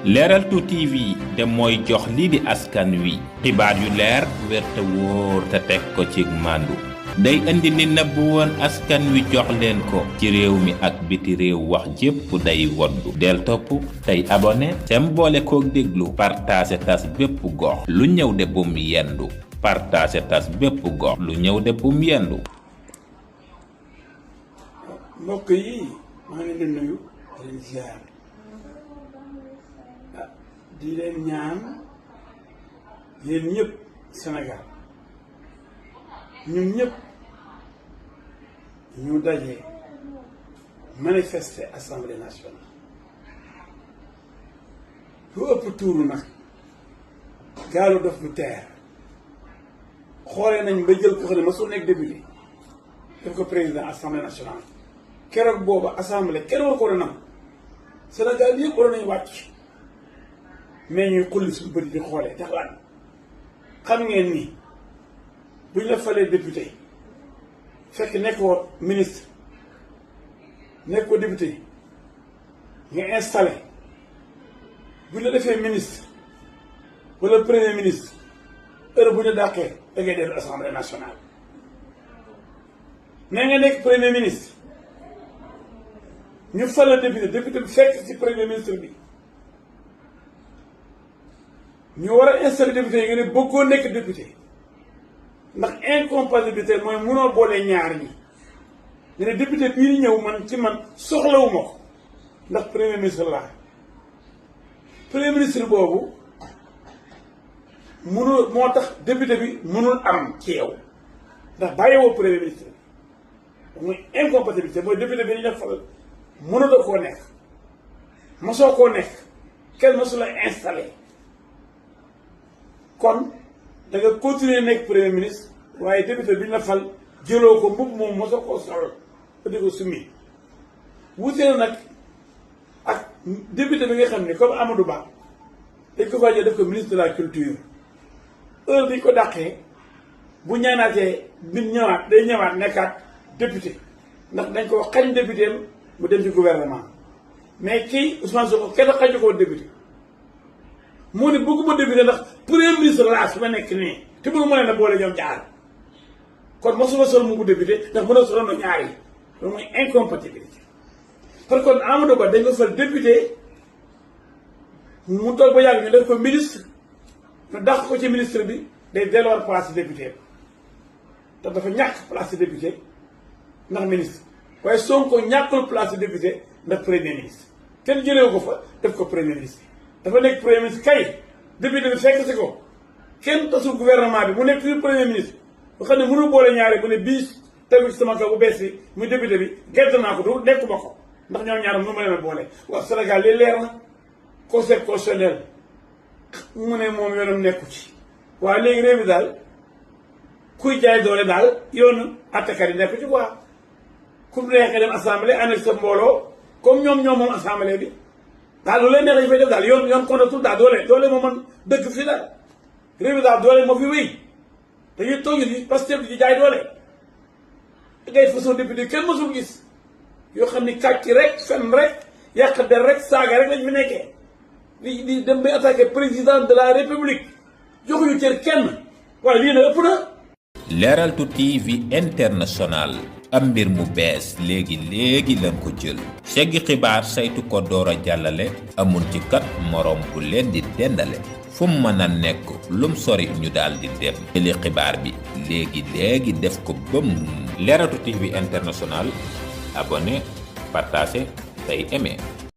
Leral 2 TV de mooy jox lii di askan wi xibaar yu leer wér te wóor te teg ko ci màndu day indi li nëbb woon askan wi jox leen ko ci réew mi ak biti réew wax jépp day woddu del topp tey abonné tem boole kook déglu partage tas bépp gox lu ñëw de bum yendu partage tas bépp gox lu ñëw de bum yendu. mbokk yi maa ngi leen nuyu di leen ziar di leen ñaan yéen ñëpp Sénégal ñun ñëpp ñu daje manifester assemblée nationale lu ëpp tuuru nag gaalu def lu teer xoolee nañ ba jël ko xam ne ma su nekk député def ko président assemblée nationale keroog booba assemblée kenn war ko war a nam Sénégal yëpp war nañu wàcc mais ñuy xulli suñu bëri di xoolee tax lan xam ngeen ni buñ la falee député fekk nekkoo ministre nekkoo député nga installé buñ la defee ministre wala premier ministre heure bu ñu dàqee da ngay dellu assemblée nationale mais nga nekk premier ministre ñu fal la député bi fekk ci premier ministre bi ñu war a installé député yi nga ne bëggoo nekk député ndax incompatibilité mooy munoo boole ñaar ñi nga ne député bii ñëw man ci man soxlawuma ko ndax premier ministre laa premier ministre boobu munul moo tax député bi munul am ci yow ndax bàyyiwoo premier ministre bi mooy incompatibilité mooy député bi ñu def fal mënuloo koo nekk mosoo koo nekk kenn mosu la installé kon da nga continuer nekk premier ministre waaye député bi ñu la fal jëloo ko mbubb moom mosoo koo sol ba di ko summi wutee na nag ak député bi nga xam ne comme Amadou Ba dañ ko faa jël def ko ministre de la culture heure bi ñu ko dàqee bu ñaanaatee nit ñëwaat day ñëwaat nekkaat député ndax dañ ko xañ député mu dem ci gouvernement mais kii Ousmane Sonko kenn xañu ko député moo ne bëgguma député ndax premier ministre laa su ma nekk nii te bëgg ma leen a boole ñoom ñaar kon mosuma sol mu député ndax mën a soloon ñaar yi loolu mooy incompatibilité par contre Amadou Ba dañ ko fal député mu toog ba yàgg ñu def ko ministre ñu dàq ko ci ministre bi day delluwaat place député te dafa ñàkk place député ndax ministre waaye Sonko ñàkkul place député ndax premier ministre kenn jëlewu ko fa def ko premier ministre dafa nekk premier ministre kay député bi fekk si ko kenn tasul gouvernement bi mu nekk fi premier ministre bu xam ne mënu boole ñaare bu ne bii tegu ci sama kaw bu bees bi muy député bi gerte naa ko du nekk ma ko ndax ñoom ñaar mënu ma leen a boole waaw Sénégal li leer na conseil constitutionnel mu ne moom yoonam nekku ci waaye léegi réew mi daal kuy jaay doole daal yoonu attakat yi nekku ci quoi ku neex nga dem assemblée ànd ak sa mbooloo comme ñoom moom assemblée bi daal lu leen neex dañu fay def daal yoon kontatul daal doole moo mën dëkk fii daal réew mi daal doole moo fi wéy dañuy toog yi parce que di jaay doole ngay façon député kenn mësul gis yoo xam ni kàcc rek fen rek yàq der rek saaga rek lañ fi nekkee di dem bay attaqué président de la république joxuñu cër kenn waaye lii na ëpp na. Leral 2 TV International am mbir mu bees léegi lañ ko jël seggi xibaar saytu ko door a jàllale amul ci kat moroom bu leen di dendale fu mu mën a nekk lum sori ñu daal di dem jëli xibaar bi léegi def ko bëm Leral 2 TV International abonné partagé tey aimé